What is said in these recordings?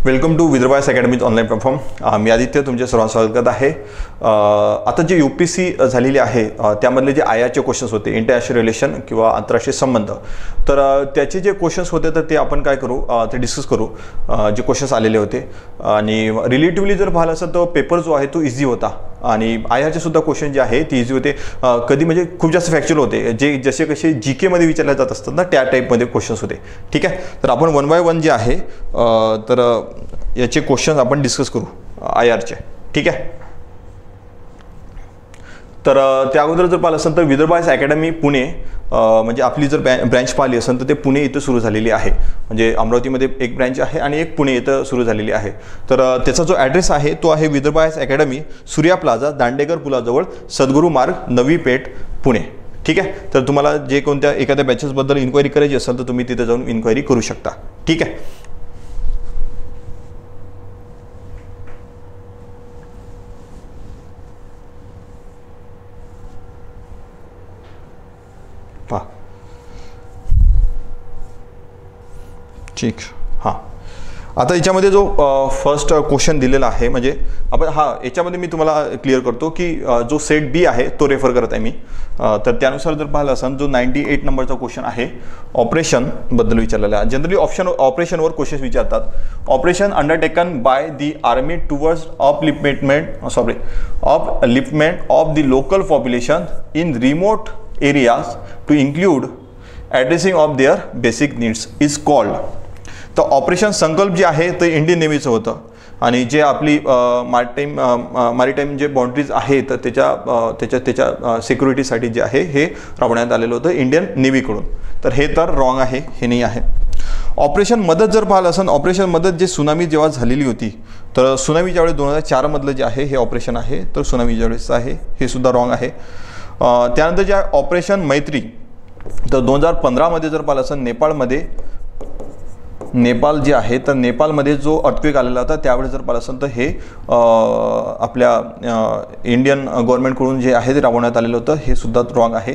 Welcome to Vidarbha's academy's online platform. मी आदित्य तुमचे सर्वांचं स्वागत करत आहे. आता जे UPSC झालेली आहे त्यामधले जे IR चे क्वेश्चन्स होते, इंटरनॅशनल रिलेशन किंवा आंतरराष्ट्रीय संबंध, तर त्याचे जे क्वेश्चन्स होते तर ते आपण काय करू, ते डिस्कस करू. जे क्वेश्चन्स आलेले होते आणि रिलेटिव्हली जर पाहिलं असेल तर पेपर जो आहे तो इझी होता आणि IR चे सुद्धा क्वेश्चन जे आहे ते इझी होते. कधी म्हणजे खूप जास्त फॅक्च्युअल होते, जे जसे कसे GK मध्ये विचारले जात असतात ना त्या टाईपमध्ये क्वेश्चन्स होते. ठीक आहे, तर आपण 1 बाय 1 जे आहे तर याचे क्वेश्चन आपण डिस्कस करू IR चे. ठीक आहे, तर त्या अगोदर जर पाहिलं असेल तर विदर्भास अकॅडमी पुणे म्हणजे आपली जर ब्रँच पाहिली असेल तर ते पुणे इथं सुरू झालेली आहे. म्हणजे अमरावतीमध्ये एक ब्रँच आहे आणि एक पुणे इथं सुरू झालेली आहे. तर त्याचा जो ॲड्रेस आहे तो आहे विदर्भास अकॅडमी, सूर्या प्लाझा, दांडेकर पुलाजवळ, सद्गुरू मार्ग, नवी पेठ, पुणे. ठीक आहे, तर तुम्हाला जे कोणत्या एखाद्या बॅचेसबद्दल इन्क्वायरी करायची असेल तर तुम्ही तिथे जाऊन इन्क्वायरी करू शकता. ठीक आहे, ठीक. हां, आता याच्यामध्ये जो फर्स्ट क्वेश्चन दिलेला आहे म्हणजे आपण याच्यामध्ये मी तुम्हाला क्लिअर करतो की जो सेट बी आहे तो रेफर करत आहे मी. तर त्यानुसार जर पाहिलं असेल जो 98 नंबरचा क्वेश्चन आहे ऑपरेशनबद्दल विचारलेला आहे. जनरली ऑपरेशनवर क्वेश्चन्स विचारतात. Operation undertaken by the army towards upliftment of the local population in remote areas to include addressing of their basic needs is called. तर ऑपरेशन संकल्प जे आहे ते इंडियन नेव्हीचं होतं आणि जे आपली मॅरिटाईम जे बाउंड्रीज आहे तर त्याच्या सिक्युरिटीसाठी जे आहे हे राबवण्यात आलेलं होतं इंडियन नेव्हीकडून. तर हे तर रॉंग आहे, हे नाही आहे. ऑपरेशन मदत जर पाहिलं असेल, ऑपरेशन मदत जे सुनामी जेव्हा झालेली होती तर सुनामीच्या वेळेस 2004 मधलं जे आहे हे ऑपरेशन आहे, तर सुनामीच्या वेळेसचं आहे, हे सुद्धा रॉंग आहे. त्यानंतर जे ऑपरेशन मैत्री तर 2015 मध्ये जर पाहिलं असेल नेपाळ जे आहे तर नेपाळमध्ये जो अर्थक्वेक आलेला होता त्यावेळेस जर पाहिलं असेल तर हे आपल्या इंडियन गव्हर्नमेंटकडून जे आहे ते राबवण्यात आलेलं होतं, हे सुद्धा रॉंग आहे.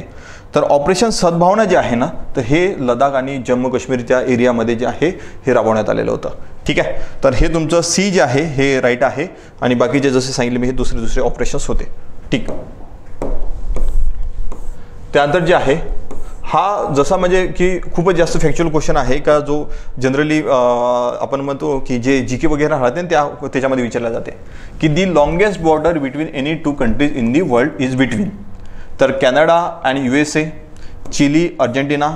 तर ऑपरेशन सद्भावना जे आहे ना तर हे लडाख आणि जम्मू काश्मीरच्या एरियामध्ये जे आहे हे राबवण्यात आलेलं होतं. ठीक आहे, तर हे तुमचं C जे आहे हे राईट आहे आणि बाकीचे जसे सांगितले मी हे दुसरे ऑपरेशन्स होते. ठीक, त्यानंतर जे आहे हा जसा म्हणजे की खूपच जास्त फॅक्च्युअल क्वेश्चन आहे का जो जनरली आपण म्हणतो की जे GK वगैरे राहते त्याच्यामध्ये विचारला जाते की the longest border between any two countries in the world is between. तर कॅनडा आणि USA, चिली, अर्जेंटिना,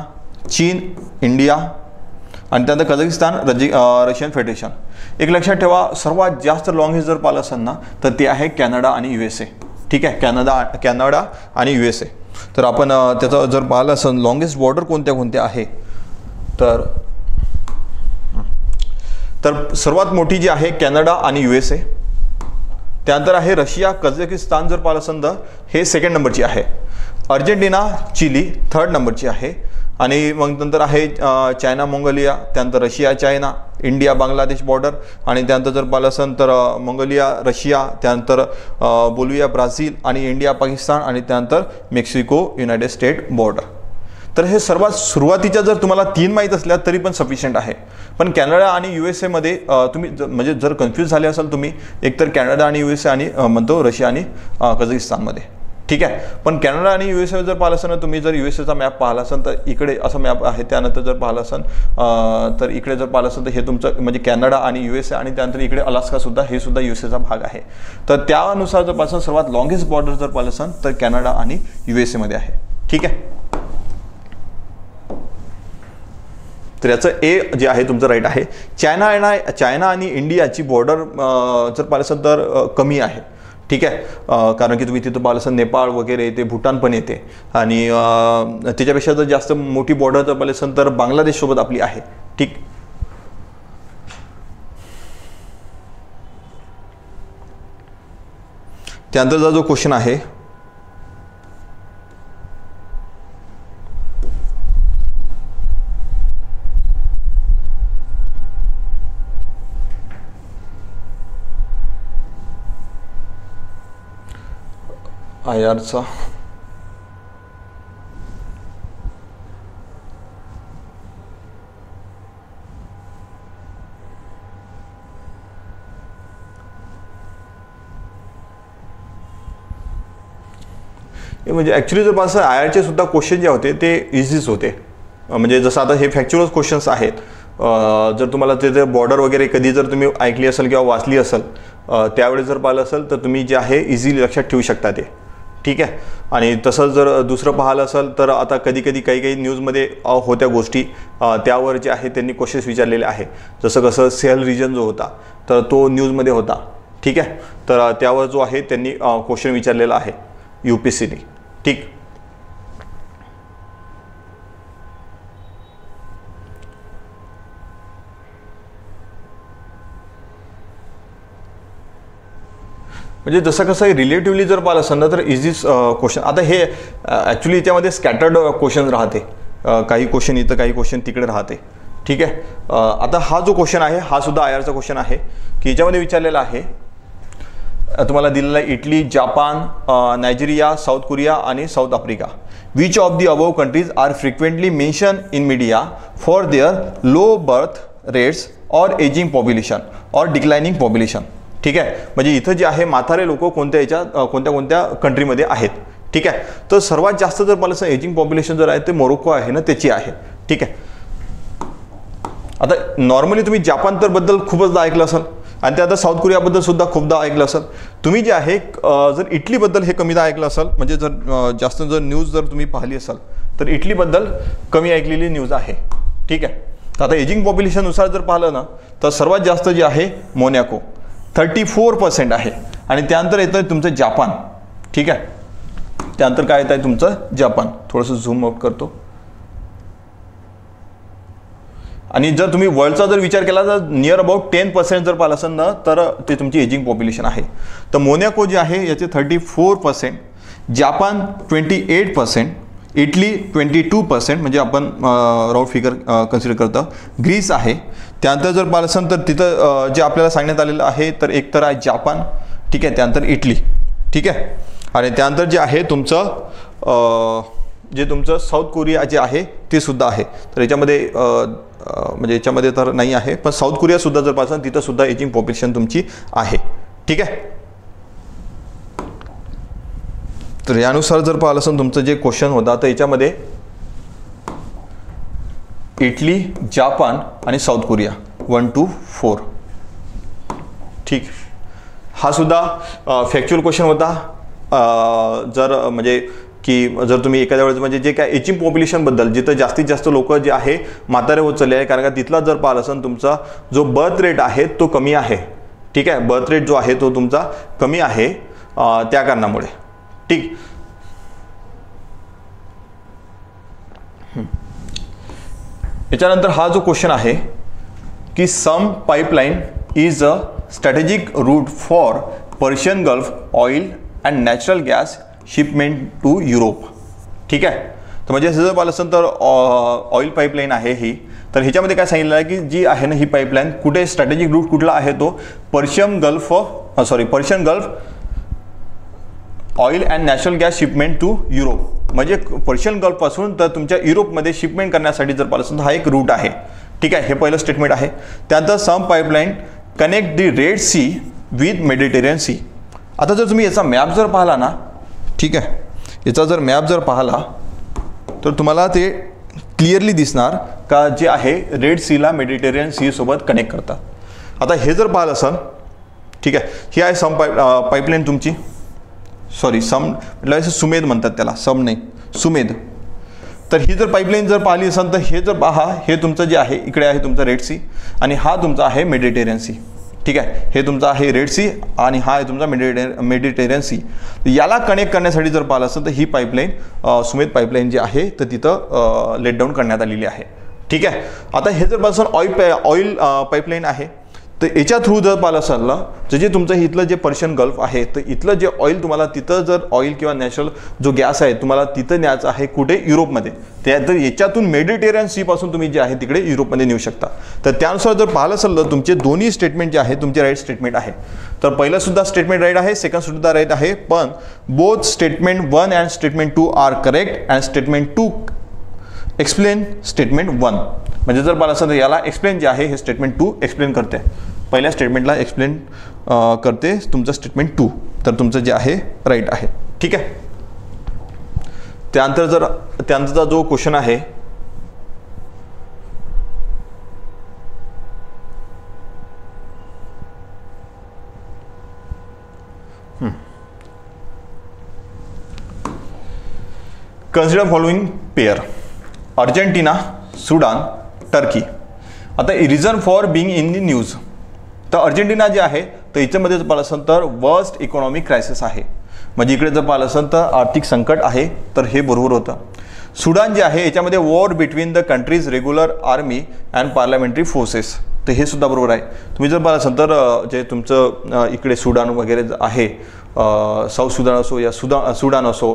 चीन, इंडिया आणि त्यानंतर कझाकिस्तान, रशियन फेडरेशन. एक लक्षात ठेवा, सर्वात जास्त लॉंगेस्ट जर पाहिलं असेल ना तर ते आहे कॅनडा आणि USA. ठीक आहे, कॅनडा आणि USA. तर आपण त्याचं जर पाहिलं असेल लॉंगेस्ट बॉर्डर कोणत्या आहे तर सर्वात मोठी जी आहे कॅनडा आणि USA. त्यानंतर आहे रशिया, कझाकिस्तान जर पाहिलं असेल तर हे सेकंड नंबरची आहे. अर्जेंटिना, चिली थर्ड नंबरची आहे आणि मग नंतर आहे चायना, मंगोलिया, त्यानंतर Russia, China, India, Bangladesh border आणि त्यानंतर जर पाहिलं असेल तर मंगोलिया, रशिया, त्यानंतर बोलिव्हिया, ब्राझील आणि इंडिया, पाकिस्तान आणि त्यानंतर मेक्सिको, युनायटेड स्टेट बॉर्डर. तर हे सर्वात सुरुवातीच्या जर तुम्हाला 3 माहीत असल्या तरी पण सफिशियंट आहे. पण कॅनडा आणि USA मध्ये तुम्ही म्हणजे जर कन्फ्यूज झाले असाल तुम्ही एकतर कॅनडा आणि USA आणि म्हणतो रशिया आणि कझाकिस्तानमध्ये. ठीक आहे, पण कॅनडा आणि USA जर पाहिलं असेल ना तुम्ही जर USAचा मॅप पाहिला असेल तर इकडे असा मॅप आहे. त्यानंतर जर पाहिलं असेल तर इकडे जर पाहिलं असेल तर हे तुमचं म्हणजे कॅनडा आणि USA आणि त्यानंतर इकडे अलास्का सुद्धा हे सुद्धा USAचा भाग आहे. तर त्यानुसार जर पाहिलं सर्वात लॉंगेस्ट बॉर्डर जर पाहिलं असेल तर कॅनडा आणि USA मध्ये आहे. ठीक आहे, तर याचं A जे आहे तुमचं राईट आहे. चायना आणि इंडियाची बॉर्डर जर पाहिलं असेल तर कमी आहे. ठीक आहे, कारण की तुम्ही तिथं पाहिलं असेल नेपाळ वगैरे येते, भूटान पण येते आणि त्याच्यापेक्षा जर जास्त मोठी बॉर्डर जर पाहिलं असेल तर बांगलादेशसोबत आपली आहे. ठीक, त्यानंतरचा जो क्वेश्चन आहे IRचा म्हणजे ॲक्च्युली जर पाहिलं आयआरचे सुद्धा क्वेश्चन जे होते ते इझीच होते. म्हणजे जसं आता हे फॅक्च्युअल क्वेश्चन्स आहेत, जर तुम्हाला ते बॉर्डर वगैरे कधी जर तुम्ही ऐकली असेल किंवा वाचली असेल त्यावेळेस जर पाहिलं असेल तर तुम्ही जे आहे इझिली लक्षात ठेवू शकता ते. ठीक आहे. आणि तसंच जर दुसरं पाहिलं असेल तर आता कधी काही न्यूजमध्ये होत्या गोष्टी त्यावर जे आहे त्यांनी क्वेश्चन्स विचारलेले आहे. जसं कसं सेल रिजन जो होता तर तो न्यूजमध्ये होता. ठीक आहे. तर त्यावर जो आहे त्यांनी क्वेश्चन विचारलेला आहे UPSCने. ठीक. म्हणजे जसं कसं रिलेटिव्हली जर पाहिलं असेल ना तर इझी क्वेश्चन. आता हे ॲक्च्युली याच्यामध्ये स्कॅटर्ड क्वेश्चन राहते, काही क्वेश्चन इथं काही क्वेश्चन तिकडे राहते. ठीक आहे. आता हा जो क्वेश्चन आहे हा सुद्धा आयआरचा क्वेश्चन आहे की याच्यामध्ये विचारलेला आहे, तुम्हाला दिलेला आहे Italy, Japan, Nigeria, South Korea आणि South Africa. Which of the above countries are frequently mention in media for their low birth rates or ageing population or declining population. ठीक आहे. म्हणजे इथं जे आहे म्हातारे लोक कोणत्या कंट्रीमध्ये आहेत. ठीक आहे. तर सर्वात जास्त जर मला एजिंग पॉप्युलेशन जर आहे ते मोरोक्को आहे ना त्याची आहे. ठीक आहे. आता नॉर्मली तुम्ही जापान तर बद्दल खूपचदा ऐकलं असेल आणि ते आता साऊथ कोरियाबद्दल सुद्धा खूपदा ऐकलं असेल. तुम्ही जे आहे जर इटलीबद्दल हे कमीदा ऐकलं असेल, म्हणजे जर जास्त जर न्यूज जर तुम्ही पाहिली असाल तर इटलीबद्दल कमी ऐकलेली न्यूज आहे. ठीक आहे. तर आता एजिंग पॉप्युलेशननुसार जर पाहिलं ना तर सर्वात जास्त जे आहे मोनॅको 34% आहे. आणि त्यानंतर येतं तुमचं जापान. ठीक आहे. त्यानंतर काय येत आहे तुमचं जापान. थोडंसं झूम आउट करतो. आणि जर तुम्ही वर्ल्डचा जर विचार केला तर नियर अबाउट 10% जर पाहिलं असेल ना तर ते तुमची एजिंग पॉप्युलेशन आहे. तर मोनॅको जे आहे याचे 34%, जापान 28%, इटली 22% म्हणजे आपण राऊंड फिगर कन्सिडर करतो. ग्रीस आहे. त्यानंतर जर पाहिलं असेल तर तिथं जे आपल्याला सांगण्यात आलेलं आहे तर एक तर आहे जापान. ठीक आहे. त्यानंतर इटली. ठीक आहे. आणि त्यानंतर जे आहे तुमचं साऊथ कोरिया जे आहे ते सुद्धा आहे. तर याच्यामध्ये म्हणजे याच्यामध्ये तर नाही आहे, पण साऊथ कोरिया सुद्धा जर पाहिलं तिथं सुद्धा एजिंग पॉप्युलेशन तुमची आहे. ठीक आहे. तर यानुसार जर पाहिलं असेल तुमचं जे क्वेश्चन होता तर याच्यामध्ये इटली, जापान आणि साऊथ कोरिया 1 to 4. ठीक. हा सुद्धा फॅक्च्युअल क्वेश्चन होता. जर म्हणजे की जर तुम्ही एखाद्या वेळेस म्हणजे जे काय एजिंग पॉप्युलेशनबद्दल जिथं जास्तीत जास्त लोक जे आहे म्हातारे होत चालले आहे, कारण का तिथला जर पाहिलं असेल तुमचा जो बर्थ रेट आहे तो कमी आहे. ठीक आहे. बर्थ रेट जो आहे तो तुमचा कमी आहे त्या कारणामुळे. ठीक. याच्यानंतर हा जो क्वेश्चन आहे की some pipeline is a strategic route for Persian Gulf oil and natural gas shipment to Europe. ठीक आहे. तर म्हणजे जर पाहिलं असेल तर ऑइल पाईपलाईन आहे ही. तर ह्याच्यामध्ये काय सांगितलं आहे की जी आहे ना ही पाईपलाईन कुठे स्ट्रॅटेजिक रूट कुठला आहे तो Persian Gulf oil and natural gas shipment to Europe. म्हणजे पर्शियन गल्फपासून तर तुमच्या युरोपमध्ये शिपमेंट करण्यासाठी जर पाहिलं असेल तर हा एक रूट आहे. ठीक आहे. हे पहिलं स्टेटमेंट आहे. त्यानंतर some pipeline connect the Red Sea with Mediterranean Sea. आता जर तुम्ही याचा मॅप जर पाहिला ना, ठीक आहे, याचा जर मॅप जर पाहिला तर तुम्हाला ते क्लिअरली दिसणार का जे आहे रेड सीला मेडिटेरियन सी सोबत कनेक्ट करतात. आता हे जर पाहिलं असेल, ठीक आहे, ही आहे सम पाईपलाईन तुमची, सॉरी सम म्हटलं सुमेध म्हणतात त्याला, सम नाही सुमेध. तर ही जर पाईपलाईन जर पाहिली असेल तर हे जर पहा, हे तुमचं जे आहे इकडे आहे तुमचा रेड सी आणि हा तुमचा आहे मेडिटेरियन सी. ठीक आहे. हे तुमचा आहे रेड सी आणि हा आहे तुमचा मेडिटेरियन सी. याला कनेक्ट करण्यासाठी जर पाहिलं असेल तर ही पाईपलाईन सुमेध पाईपलाईन जी आहे तर तिथं लेट डाऊन करण्यात आलेली आहे. ठीक आहे. आता हे जर पाहिलं ऑइल पाईपलाईन आहे तर याच्या थ्रू जर पाहिलं असेल ना तर जे तुमचं इथलं जे पर्शियन गल्फ आहे तर इथलं जे ऑइल तुम्हाला तिथं जर ऑइल किंवा नॅचरल जो गॅस आहे तुम्हाला तिथं न्यायचं आहे कुठे युरोपमध्ये, तर याच्यातून मेडिटेरियन सीपासून तुम्ही जे आहे तिकडे युरोपमध्ये नेऊ शकता. तर त्यानुसार जर पाहिलं असेल तर तुमचे दोन्ही स्टेटमेंट जे आहे तुमचे राईट स्टेटमेंट आहे. तर पहिलं सुद्धा स्टेटमेंट राईट आहे, सेकंड सुद्धा राईट आहे, पण both statement 1 and statement 2 are correct and statement 2 explain statement 1. म्हणजे जर पाहिलं असेल तर याला एक्सप्लेन जे आहे हे स्टेटमेंट 2 एक्सप्लेन करते, पहिल्या स्टेटमेंटला एक्सप्लेन करते तुमचं स्टेटमेंट 2. तर तुमचं जे आहे राईट आहे. ठीक आहे. त्यानंतरचा जो क्वेश्चन आहे consider following pair Argentina, Sudan, Turkey. आता reason for being in the news, तर अर्जेंटिना जे आहे तर याच्यामध्ये जर पाहिलं असेल तर वर्स्ट इकॉनॉमिक क्रायसिस आहे, म्हणजे इकडे जर पाहिलं असेल तर आर्थिक संकट आहे, तर हे बरोबर होतं. सुडान जे आहे याच्यामध्ये war between the countries regular army and parliamentary forces, तर हे सुद्धा बरोबर आहे. तुम्ही जर पाहिलं असेल तर जे तुमचं इकडे सुडान वगैरे आहे, साऊथ सुदान असो या सुडान असो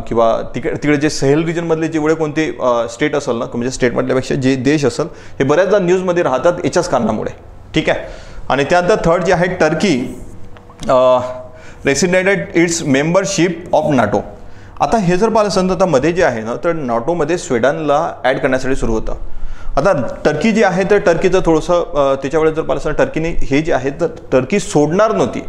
किंवा तिकडे जे सहेल रिजनमधले जेवढे कोणते स्टेट असेल ना, म्हणजे स्टेट म्हटल्यापेक्षा जे देश असेल हे बऱ्याचदा न्यूजमध्ये राहतात याच्याच कारणामुळे. ठीक आहे. आणि त्यानंतर थर्ड जे आहे Turkey resignated its membership of NATO. आता हे जर पाहिलं असेल तर मध्ये जे आहे ना, तर नाटोमध्ये स्वीडनला ॲड करण्यासाठी सुरू होतं. आता टर्की जी आहे तर टर्कीचं थोडंसं त्याच्यावेळेस जर पाहिलं असेल टर्कीने हे जे आहे तर टर्की सोडणार नव्हती,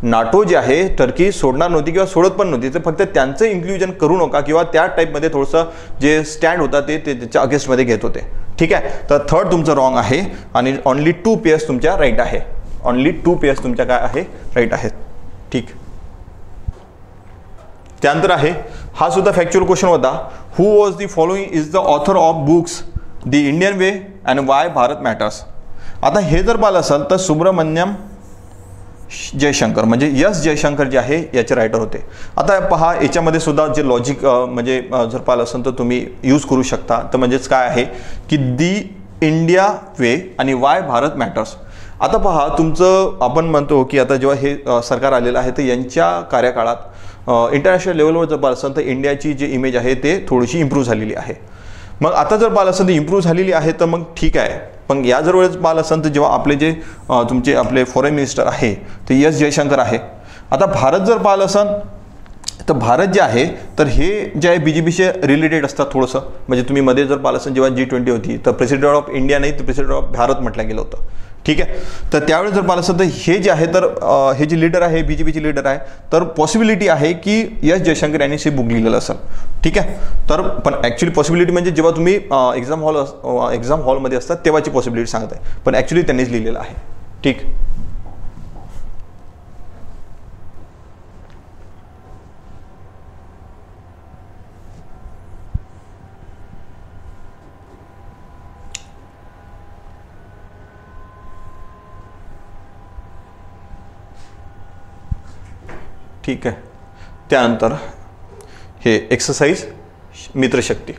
नाटो जे आहे टर्की सोडणार नव्हती किंवा सोडत पण नव्हती, तर फक्त त्यांचं इन्क्ल्युजन करू नका किंवा त्या टाईपमध्ये थोडंसं जे स्टँड होता ते त्याच्या अगेन्स्टमध्ये घेत होते. ठीक आहे. तर थर्ड तुमचं रॉंग आहे आणि ओनली 2 पेयर्स तुमच्या राईट आहे. ओनली 2 पेयर्स तुमच्या काय आहे राईट आहेत. ठीक. त्यानंतर आहे हा सुद्धा फॅक्च्युअल क्वेश्चन होता. Who was the following is the author of books the Indian way and why Bharat matters. आता हे जर पाहिलं असेल तर सुब्रमण्यम जयशंकर म्हणजे यस जयशंकर जे आहे याचे रायटर होते. आता पहा याच्यामध्ये सुद्धा जे लॉजिक म्हणजे जर पाहिलं असेल तर तुम्ही यूज करू शकता. तर म्हणजेच काय आहे की दी इंडिया वे आणि वाय भारत मॅटर्स. आता पहा तुमचं आपण म्हणतो की आता जेव्हा हे सरकार आलेलं आहे तर यांच्या कार्यकाळात इंटरनॅशनल लेवलवर जर पाहिलं असेल तर इंडियाची जी इमेज आहे ते थोडीशी इम्प्रूव्ह झालेली आहे. मग आता जर पाहिलं असेल तर इम्प्रूव्ह झालेली आहे तर मग ठीक आहे. पण या जर वेळेस पाहिलं असेल तर जेव्हा आपले जे तुमचे आपले फॉरेन मिनिस्टर आहे ते यस जयशंकर आहे. आता भारत जर पाहिलं असेल तर भारत जे आहे तर हे जे आहे BJPशी रिलेटेड असतात थोडंसं. म्हणजे तुम्ही मध्ये जर पाहिलं असेल जेव्हा G20 होती तर प्रेसिडेंट ऑफ इंडिया नाही तर प्रेसिडेंट ऑफ भारत म्हटलं गेलं होतं. ठीक आहे. तर त्यावेळेस जर पाहिलं असेल तर हे जे आहे तर हे जे लीडर आहे BJPचे लीडर आहे तर पॉसिबिलिटी आहे की यस जयशंकर यांनी हे बुक लिहिलेलं असेल. ठीक आहे. तर पण ॲक्च्युली पॉसिबिलिटी म्हणजे जेव्हा तुम्ही एक्झाम हॉलमध्ये असतात तेव्हाची पॉसिबिलिटी सांगत आहे, पण ॲक्च्युली त्यांनीच लिहिलेलं आहे. ठीक. ठीक आहे. त्यानंतर हे एक्सरसाइज मित्रशक्ती.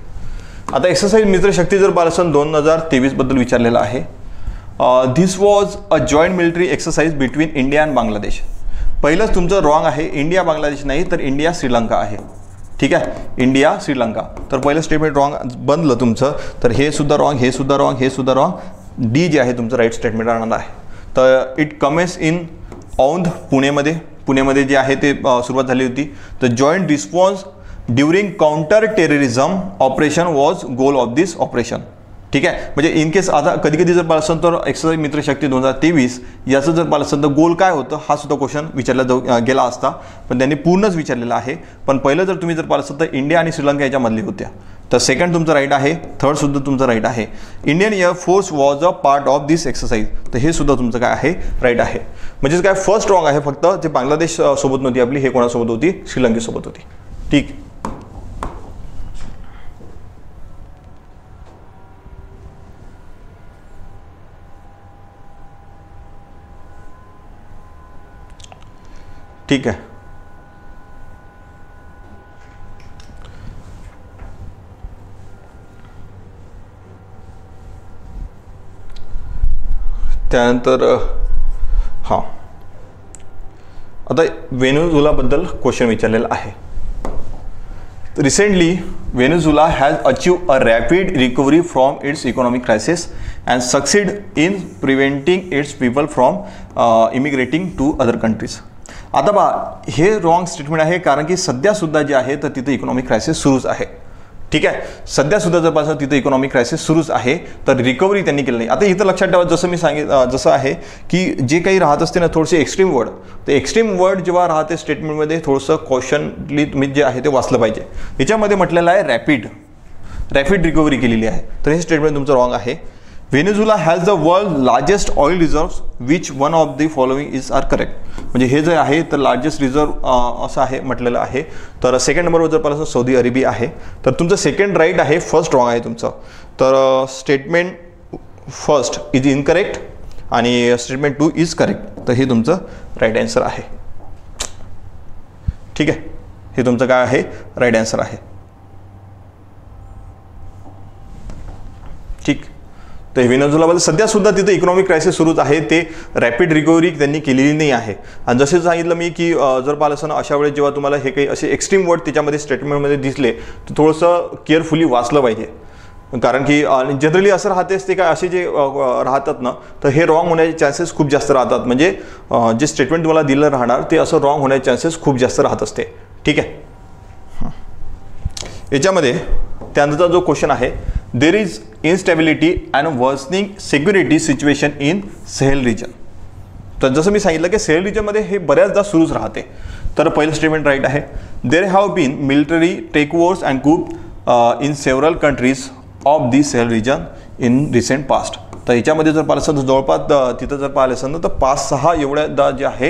आता एक्सरसाइज मित्रशक्ती जर पाहिलं असेल 2023 बद्दल विचारलेलं आहे. This was a joint military exercise between India and Bangladesh. पहिलंच तुमचं रॉंग आहे. इंडिया बांगलादेश नाही तर इंडिया श्रीलंका आहे. ठीक आहे. इंडिया श्रीलंका. तर पहिलं स्टेटमेंट रॉंग बनलं तुमचं. तर हे सुद्धा रॉंग, हे सुद्धा रॉंग, हे सुद्धा रॉंग. डी जे आहे तुमचं राईट स्टेटमेंट राहणार आहे. तर इट कमेस इन औंध पुणेमध्ये जे आहे ते सुरुवात झाली होती. तर joint response during counter terrorism operation was goal of this operation. ठीक आहे. म्हणजे इन केस आता कधी कधी जर पाहिलं असेल तर एक्सरसाइज मित्रशक्ती 2023 याचं जर पाहिलं असेल तर गोल काय होतं हा सुद्धा क्वेश्चन विचारला गेला असता, पण त्यांनी पूर्णच विचारलेला आहे. पण पहिलं जर तुम्ही जर पाहिलं असेल तर इंडिया आणि श्रीलंका याच्यामधली होत्या. तर सेकंड तुमचं राईट आहे. थर्ड सुद्धा तुमचं राईट आहे. Indian air force was a part of this exercise. तर हे सुद्धा तुमचं काय आहे राईट आहे. म्हणजेच काय फर्स्ट रॉंग आहे. फक्त जे बांगलादेश सोबत नव्हती आपली, हे कोणासोबत होती? श्रीलंकेसोबत होती. ठीक. ठीक आहे. त्यानंतर हां आता व्हेनेझुएलाबद्दल क्वेश्चन विचारलेला आहे. Recently Venezuela has achieve a rapid recovery from its economic crisis and succeed in preventing its people from immigrating to other countries. आता हे रॉंग स्टेटमेंट आहे, कारण की सध्यासुद्धा जे आहे तर तिथे इकॉनॉमिक क्रायसिस सुरूच आहे. ठीक आहे. सध्या सुद्धा जर पाहिलं तिथं इकॉनॉमिक क्रायसिस सुरूच आहे, तर रिकव्हरी त्यांनी केली नाही. आता इथं लक्षात ठेवा, जसं मी जसं आहे की जे काही राहत असते ना थोडेसे एक्स्ट्रीम वर्ड, ते एक्स्ट्रीम वर्ड जेव्हा राहते स्टेटमेंटमध्ये थोडंसं कॉशनली तुम्ही जे आहे ते वाचलं पाहिजे. याच्यामध्ये म्हटलेलं आहे रॅपिड रिकव्हरी केलेली आहे, तर हे स्टेटमेंट तुमचं रॉंग आहे. Venezuela has the world largest oil reserves which one of the following is are correct. म्हणजे हे जे आहे तर लार्जेस्ट रिझर्व असं आहे म्हटलेलं आहे. तर सेकंड नंबरवर जर पाहिलं सौदी अरेबिया आहे. तर तुमचं सेकंड राईट आहे, फर्स्ट रॉंग आहे तुमचं. तर स्टेटमेंट फर्स्ट इज इनकरेक्ट आणि स्टेटमेंट 2 इज करेक्ट. तर हे तुमचं राईट आन्सर आहे. ठीक आहे, हे तुमचं काय आहे, राईट आन्सर आहे. ठीक. तर व्हेनेझुएलामध्ये सध्या सुद्धा तिथे इकॉनॉमिक क्रायसिस सुरूच आहे, ते रॅपिड रिकव्हरी त्यांनी केलेली नाही आहे. आणि जसे सांगितलं मी की जर पाहिलं असं अशा वेळेस जेव्हा तुम्हाला हे काही असे एक्स्ट्रीम वर्ड त्याच्यामध्ये स्टेटमेंटमध्ये दिसले तर थोडंसं केअरफुली वाचलं पाहिजे. कारण की जनरली असं राहतेच ते काय असे जे राहतात ना, तर हे रॉंग होण्याचे चान्सेस खूप जास्त राहतात. म्हणजे जे स्टेटमेंट तुम्हाला दिलं राहणार ते असं रॉंग होण्याचे चान्सेस खूप जास्त राहत असते. ठीक आहे. याच्यामध्ये त्यानंतरचा जो क्वेश्चन आहे, there is instability and worsening security situation in Sahel region. तर जसं मी सांगितलं की सहेल रिजनमध्ये हे बऱ्याचदा सुरूच राहते. तर पहिलं स्टेटमेंट राईट आहे. There have been military takeovers and coup in several countries of the Sahel region in recent past. तर याच्यामध्ये जर पाहिलं असेल तर जवळपास तिथं जर पाहिलं असेल तर 5-6 एवढ्यादा जे आहे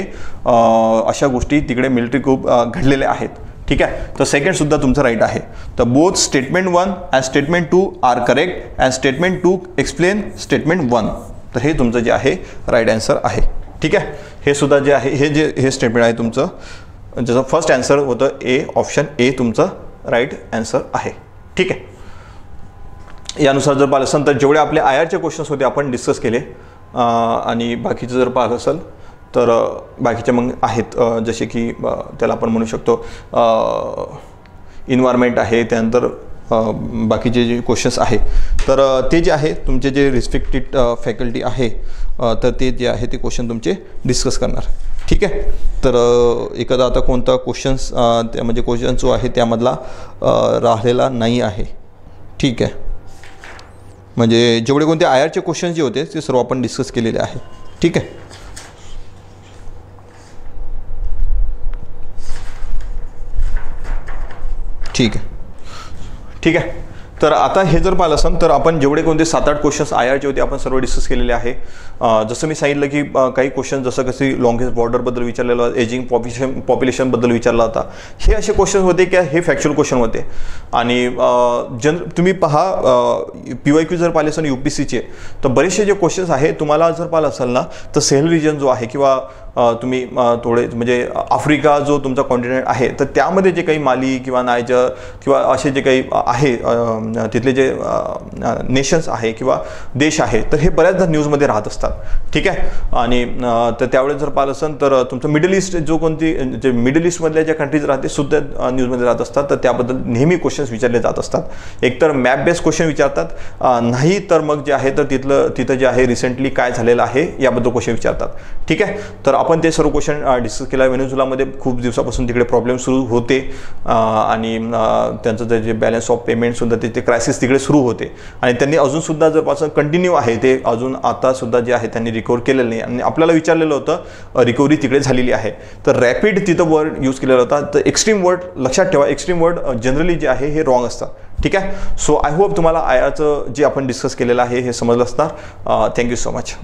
अशा गोष्टी तिकडे मिलिटरी कूप घडलेल्या आहेत. ठीक आहे. तर सेकंड सुद्धा तुमचं राईट आहे. तर both statement 1 and statement 2 are correct and statement 2 explain statement 1. तर हे तुमचं जे आहे राईट आन्सर आहे. ठीक आहे. हे सुद्धा जे आहे हे स्टेटमेंट आहे तुमचं, ज्याचं फर्स्ट आन्सर होतं ए, ऑप्शन ए तुमचं राईट आन्सर आहे. ठीक आहे. यानुसार जर पाहिलं असेल तर जेवढे आपले IRचे क्वेश्चन्स होते आपण डिस्कस केले आणि बाकीचं जर पाहिलं असेल तर बाकीचे मग आहेत जसे की त्याला आपण म्हणू शकतो इन्व्हायरमेंट आहे, त्यानंतर बाकीचे जे क्वेश्चन्स आहे तर ते जे आहे तुमचे जे रिस्पेक्टेड फॅकल्टी आहे तर ते जे आहे ते क्वेश्चन तुमचे डिस्कस करणार. ठीक आहे. तर एखादा आता कोणता क्वेश्चन्स म्हणजे क्वेश्चन जो आहे त्यामधला राहिलेला नाही आहे. ठीक आहे. म्हणजे जेवढे कोणते IRचे क्वेश्चन जे होते ते सर्व आपण डिस्कस केलेले आहे. ठीक आहे. ठीक आहे. तर आता हे जर पाहिलं असेल तर आपण जेवढे कोणते 7-8 क्वेश्चन्स IRचे होते आपण सर्व डिस्कस केलेले आहे. जसं मी सांगितलं की काही क्वेश्चन जसं कसे लॉंगेस्ट बॉर्डरबद्दल विचारलेलं, एजिंग पॉप्युलेशनबद्दल विचारला होता. हे असे क्वेश्चन होते की हे फॅक्च्युअल क्वेश्चन होते. आणि तुम्ही पहा PYQ जर पाहिले असेल UPSCचे तर बरेचसे जे क्वेश्चन्स आहे तुम्हाला जर पाहिलं असेल ना तर सहेल रिजन जो आहे किंवा तुम्ही थोडे म्हणजे आफ्रिका जो तुमचा कॉन्टिनेंट आहे तर त्यामध्ये जे काही माली किंवा नायजर किंवा असे जे काही आहे तिथले जे नेशन्स आहे किंवा देश आहे तर हे बऱ्याचदा न्यूजमध्ये राहत असतात. ठीक आहे. आणि तर त्यावेळेस जर पाहिलं असेल तर तुमचं मिडल ईस्ट जो कोणती जे मिडल ईस्टमधल्या ज्या कंट्रीज राहते सुद्धा न्यूजमध्ये राहत असतात. तर त्याबद्दल नेहमी क्वेश्चन्स विचारले जात असतात. एकतर मॅप बेस्ड क्वेश्चन विचारतात, नाही तर मग जे आहे तर तिथं जे आहे रिसेंटली काय झालेलं आहे याबद्दल क्वेश्चन विचारतात. ठीक आहे. तर आपण ते सर्व क्वेश्चन डिस्कस केला. व्हेनेझुएलामध्ये खूप दिवसापासून तिकडे प्रॉब्लेम सुरू होते आणि त्यांचं जे बॅलन्स ऑफ पेमेंट सुद्धा ते क्रायसिस तिकडे सुरू होते आणि त्यांनी अजूनसुद्धा जर पासून कंटिन्यू आहे ते अजून आतासुद्धा जे आहे त्यांनी रिकवर केलेलं नाही. आणि आपल्याला विचारलेलं होतं रिकव्हरी तिकडे झालेली आहे. तर रॅपिड तिथं वर्ड यूज केलेला होता. तर एक्स्ट्रीम वर्ड लक्षात ठेवा, एक्स्ट्रीम वर्ड जनरली जे आहे हे रॉंग असतात. ठीक आहे. सो आय होप तुम्हाला IRचं जे आपण डिस्कस केलेलं आहे हे समजलं असणार. Thank you so much.